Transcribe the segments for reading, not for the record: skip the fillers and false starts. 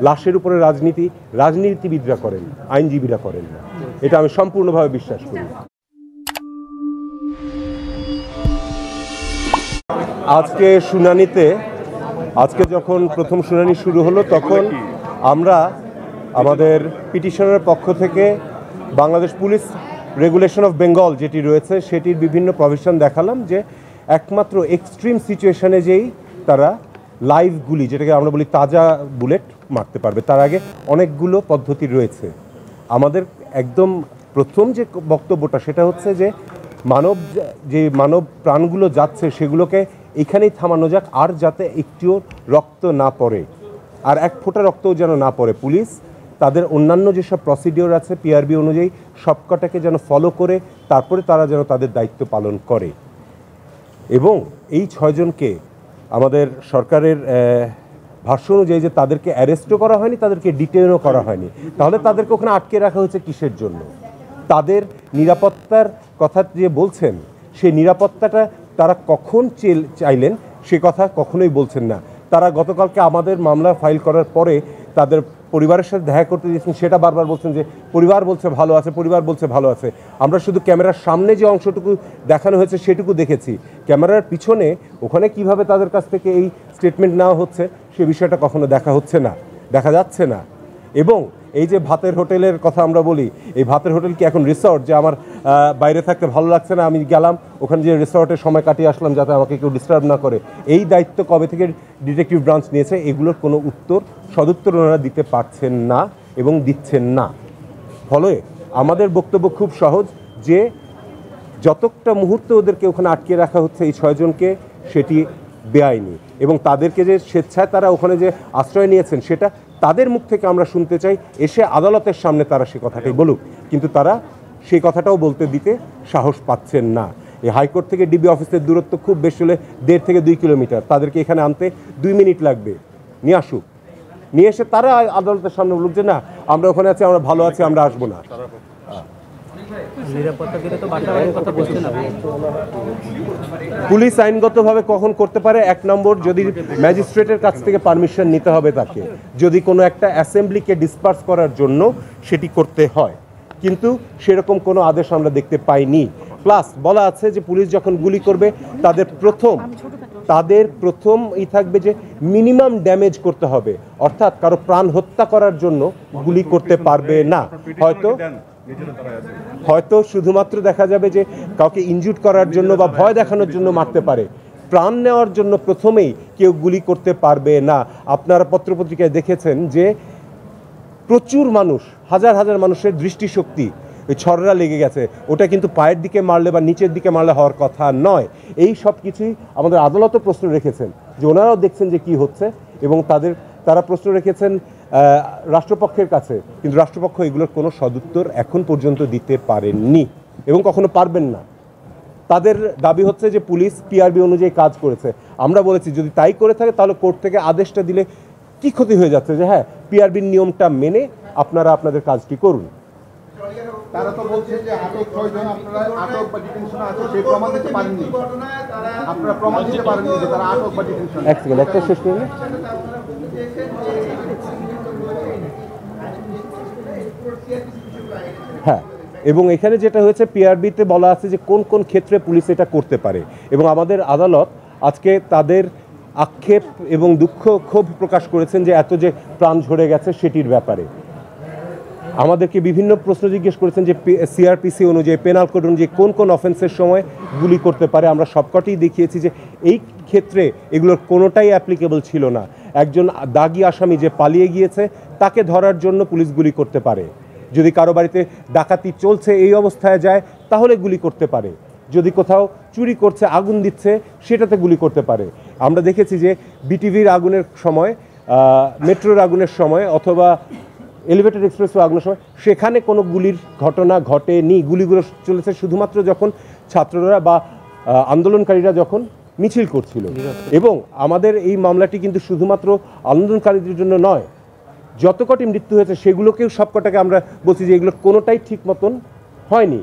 লাশের উপরে রাজনীতি রাজনীতিবিদরা করেন, আইনজীবীরা করেন না। এটা আমি সম্পূর্ণভাবে বিশ্বাস করি। আজকে শুনানিতে আজকে যখন প্রথম শুনানি শুরু হলো তখন আমরা আমাদের পিটিশনের পক্ষ থেকে Bangladesh police regulation of Bengal যেটি রয়েছে সেটির বিভিন্ন প্রভিশন দেখালাম যে একমাত্র এক্সট্রিম সিচুয়েশনে যেই তারা লাইভ গুলি, যেটাকে আমরা বলি তাজা বুলেট মারতে পারবে, তার আগে অনেকগুলো পদ্ধতি রয়েছে। আমাদের একদম প্রথম যে বক্তব্যটা সেটা হচ্ছে যে মানব প্রাণগুলো যাচ্ছে সেগুলোকে এখানেই থামানো যাক, আর যাতে একটিও রক্ত না পড়ে, আর এক ফোঁটা রক্তও যেন না পড়ে। পুলিশ তাদের অন্যান্য যেসব প্রসিডিওর আছে পিআরবি অনুযায়ী সবকটাকে যেন ফলো করে তারপরে তারা যেন তাদের দায়িত্ব পালন করে। এবং এই 6 জনকে আমাদের সরকারের ভাষ্য অনুযায়ী যে তাদেরকে অ্যারেস্টও করা হয়নি, তাদেরকে ডিটেনও করা হয়নি, তাহলে তাদেরকে ওখানে আটকে রাখা হয়েছে কিসের জন্য? তাদের নিরাপত্তার কথা যে বলছেন সেই নিরাপত্তাটা তারা কখন চাইলেন সে কথা কখনোই বলছেন না। তারা গতকালকে আমাদের মামলা ফাইল করার পরে তাদের পরিবারের সাথে দেখা করতে দিয়েছেন, সেটা বারবার বলছেন যে পরিবার বলছে ভালো আছে, পরিবার বলছে ভালো আছে। আমরা শুধু ক্যামেরার সামনে যে অংশটুকু দেখানো হয়েছে সেটুকু দেখেছি, ক্যামেরার পিছনে ওখানে কিভাবে তাদের কাছ থেকে এই স্টেটমেন্ট নেওয়া হচ্ছে সে বিষয়টা কখনো দেখা যাচ্ছে না। এবং এই যে ভাতের হোটেলের কথা আমরা বলি, এই ভাতের হোটেল কি এখন রিসর্ট যে আমার বাইরে থাকতে ভালো লাগছে না, আমি গেলাম ওখানে যে রিসর্টে সময় কাটিয়ে আসলাম যাতে আমাকে কেউ ডিস্টার্ব না করে? এই দায়িত্ব কবে থেকে ডিটেকটিভ ব্রাঞ্চ নিয়েছে? এগুলোর কোনো সদুত্তর ওনারা দিতে পারছেন না এবং দিচ্ছেন না। ফলে আমাদের বক্তব্য খুব সহজ যে যতটা মুহূর্তে ওদেরকে ওখানে আটকে রাখা হচ্ছে এই 6 জনকে, সেটি বেআইনি। এবং তাদেরকে যে স্বেচ্ছায় তারা ওখানে যে আশ্রয় নিয়েছেন সেটা তাদের মুখ থেকে আমরা শুনতে চাই, এসে আদালতের সামনে তারা সে কথাটাই বলুক। কিন্তু তারা সেই কথাটাও বলতে দিতে সাহস পাচ্ছেন না। এই হাইকোর্ট থেকে ডিবি অফিসের দূরত্ব খুব বেশি হলে 1.5 থেকে 2 কিলোমিটার, তাদেরকে এখানে আনতে 2 মিনিট লাগবে। নিয়ে আসুক, নিয়ে এসে তারা আদালতের সামনে বলুক যে না আমরা ওখানে আছি, আমরা ভালো আছি, আমরা আসবো না। পুলিশ আইনগতভাবে কখন করতে পারে? 1 নম্বর, যদি ম্যাজিস্ট্রেটের কাছ থেকে পারমিশন নিতে হবে তাকে, যদি কোনো একটা অ্যাসেম্বলিকে ডিসপার্স করার জন্য সেটি করতে হয়, কিন্তু সেরকম কোনো আদেশ আমরা দেখতে পাইনি। প্লাস বলা আছে যে পুলিশ যখন গুলি করবে তাদের প্রথম থাকবে যে মিনিমাম ড্যামেজ করতে হবে, অর্থাৎ কারো প্রাণ হত্যা করার জন্য গুলি করতে পারবে না। হয়তো শুধুমাত্র দেখা যাবে যে কাউকে ইনজুর করার জন্য বা ভয় দেখানোর জন্য মারতে পারে, প্রাণ নেওয়ার জন্য প্রথমেই কেউ গুলি করতে পারবে না। আপনারা পত্রপত্রিকায় দেখেছেন যে প্রচুর মানুষ, হাজার হাজার মানুষের দৃষ্টিশক্তি ওই ছড়রা লেগে গেছে, ওটা কিন্তু পায়ের দিকে মারলে বা নিচের দিকে মারলে হওয়ার কথা নয়। এই সব কিছুই আমাদের আদালতও প্রশ্ন রেখেছেন যে ওনারাও দেখছেন যে কি হচ্ছে, এবং তারা প্রশ্ন রেখেছেন রাষ্ট্রপক্ষের কাছে, কিন্তু রাষ্ট্রপক্ষ এগুলোর কোনো সদুত্তর এখন পর্যন্ত দিতে পারেননি এবং কখনো পারবেন না। তাদের দাবি হচ্ছে যে পুলিশ পিআরবি অনুযায়ী কাজ করেছে। আমরা বলেছি যদি তাই করে থাকে তাহলে কোর্ট থেকে আদেশটা দিলে কি ক্ষতি হয়ে যাচ্ছে, যে হ্যাঁ পিআরবির নিয়মটা মেনে আপনারা আপনাদের কাজটি করুন। তারা তো বলছে যে আটক 6 জন আপনারা আটক বা ডিটেনশনে আছে, সেই প্রমাণ দিতে পারেননি, আপনারা প্রমাণ দিতে পারেননি যে তারা আটক বা ডিটেনশনে। এক সেকেন্ড, একটা শেষ করুন। হ্যাঁ, এবং এখানে যেটা হয়েছে পিআরবিতে বলা আছে যে কোন কোন ক্ষেত্রে পুলিশ এটা করতে পারে, এবং আমাদের আদালত আজকে তাদের আক্ষেপ এবং ক্ষোভ প্রকাশ করেছেন যে এত যে প্রাণ ঝরে গেছে সেটির ব্যাপারে। আমাদেরকে বিভিন্ন প্রশ্ন জিজ্ঞেস করেছেন যে সিআরপিসি অনুযায়ী, পেনাল কোড অনুযায়ী কোন কোন অফেন্সের সময় গুলি করতে পারে। আমরা সবকটাই দেখিয়েছি যে এই ক্ষেত্রে এগুলোর কোনোটাই অ্যাপ্লিকেবল ছিল না। একজন দাগী আসামি যে পালিয়ে গিয়েছে তাকে ধরার জন্য পুলিশ গুলি করতে পারে, যদি কারো বাড়িতে ডাকাতি চলছে এই অবস্থায় যায় তাহলে গুলি করতে পারে, যদি কোথাও চুরি করছে আগুন দিচ্ছে সেটাতে গুলি করতে পারে। আমরা দেখেছি যে বিটিভির আগুনের সময়, মেট্রোর আগুনের সময়, অথবা এলিভেটেড এক্সপ্রেসও আগুনের সময় সেখানে কোনো গুলির ঘটনা ঘটেনি। গুলিগুলো চলেছে শুধুমাত্র যখন ছাত্ররা বা আন্দোলনকারীরা যখন মিছিল করছিল। এবং আমাদের এই মামলাটি কিন্তু শুধুমাত্র আন্দোলনকারীদের জন্য নয়, যত কটি মৃত্যু হয়েছে সেগুলোকেও সবকটাকে আমরা বলছি যে এগুলোর কোনোটাই ঠিক মতন হয়নি,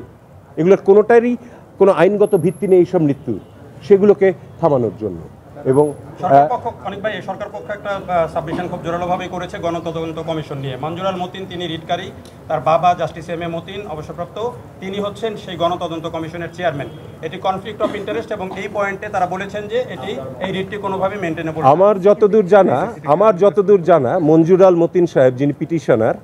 এগুলোর কোনোটারই কোনো আইনগত ভিত্তি নেই এইসব মৃত্যু, সেগুলোকে থামানোর জন্য। এবং সরকার পক্ষ অনেক ভাই এই সরকার পক্ষ একটা সাবমিশন খুব জোরালোভাবে করেছে গণতদন্ত কমিশন নিয়ে। মঞ্জুরাল মতিন তিনি রিটকারী, তার বাবা জাস্টিস এম এ মতিন অবসরপ্রাপ্ত, তিনি হচ্ছেন সেই গণতদন্ত কমিশনের চেয়ারম্যান। এটি কনফ্লিক্ট অফ ইন্টারেস্ট এবং এই পয়েন্টে তারা বলেছেন যে এই রিটটি কোনোভাবে মেনটেনেবল। আমার যতদূর জানা মঞ্জুরাল মতিন সাহেব যিনি পিটিশনার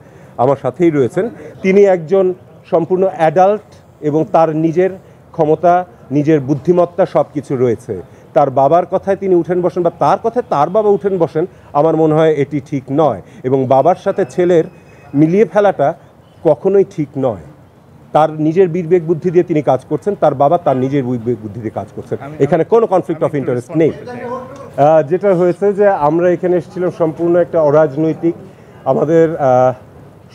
আমার সাথেই রয়েছেন, তিনি একজন সম্পূর্ণ অ্যাডাল্ট এবং তার নিজের ক্ষমতা, নিজের বুদ্ধিমত্তা সব কিছু রয়েছে। তার বাবার কথায় তিনি উঠেন বসেন বা তার কথায় তার বাবা উঠেন বসেন, আমার মনে হয় এটি ঠিক নয়। এবং বাবার সাথে ছেলের মিলিয়ে ফেলাটা কখনোই ঠিক নয়। তার নিজের বিবেক বুদ্ধি দিয়ে তিনি কাজ করছেন, তার বাবা তার নিজের বিবেক বুদ্ধি দিয়ে কাজ করছেন। এখানে কোনো কনফ্লিক্ট অফ ইন্টারেস্ট নেই। যেটা হয়েছে যে আমরা এখানে এসেছিলাম সম্পূর্ণ একটা অরাজনৈতিক, আমাদের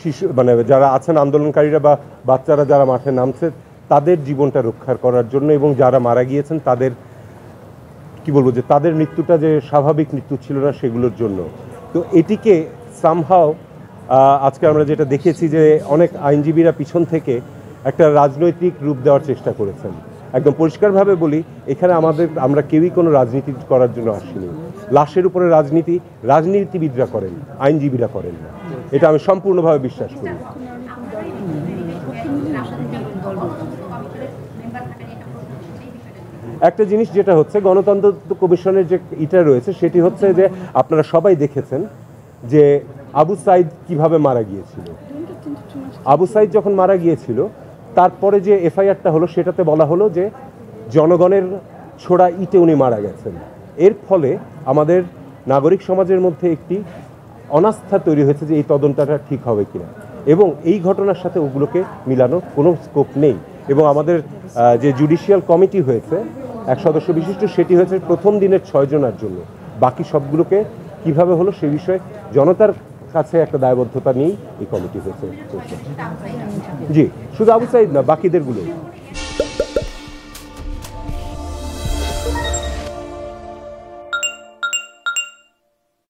শিশু মানে যারা আছেন আন্দোলনকারীরা বা বাচ্চারা যারা মাঠে নামছে তাদের জীবনটা রক্ষা করার জন্য, এবং যারা মারা গিয়েছেন তাদের কি বলবো যে তাদের মৃত্যুটা যে স্বাভাবিক মৃত্যু ছিল না সেগুলোর জন্য। তো এটিকে সামহাও আজকে আমরা যেটা দেখেছি যে অনেক আইনজীবীরা পিছন থেকে একটা রাজনৈতিক রূপ দেওয়ার চেষ্টা করেছেন। একদম পরিষ্কারভাবে বলি, এখানে আমরা কেউই কোনো রাজনীতি করার জন্য আসিনি। লাশের উপরে রাজনীতিবিদরা করেন, আইনজীবীরা করেন না, এটা আমি সম্পূর্ণভাবে বিশ্বাস করি। একটা জিনিস যেটা হচ্ছে গণতন্ত্র কমিশনের যে এটা রয়েছে সেটি হচ্ছে যে আপনারা সবাই দেখেছেন যে আবু সাইদ কিভাবে মারা গিয়েছিল। আবু সাইদ যখন মারা গিয়েছিল তারপরে যে এফআইআরটা হলো সেটাতে বলা হলো যে জনগণের ছোড়া ইটে উনি মারা গেছেন। এর ফলে আমাদের নাগরিক সমাজের মধ্যে একটি অনাস্থা তৈরি হয়েছে যে এই তদন্তটা ঠিক হবে কিনা, এবং এই ঘটনার সাথে ওগুলোকে মিলানোর কোনো স্কোপ নেই। এবং আমাদের যে জুডিশিয়াল কমিটি হয়েছে 1 সদস্য বিশিষ্ট, সেটি হয়েছে প্রথম দিনের 6 জনের জন্য। বাকি সবগুলোকে কিভাবে হলো সে বিষয়ে জনতার কাছে একটা দায়বদ্ধতা নিয়েই এই কমিটি হয়েছে। জি, শুধু আবু সাইদ না, বাকিদেরগুলো।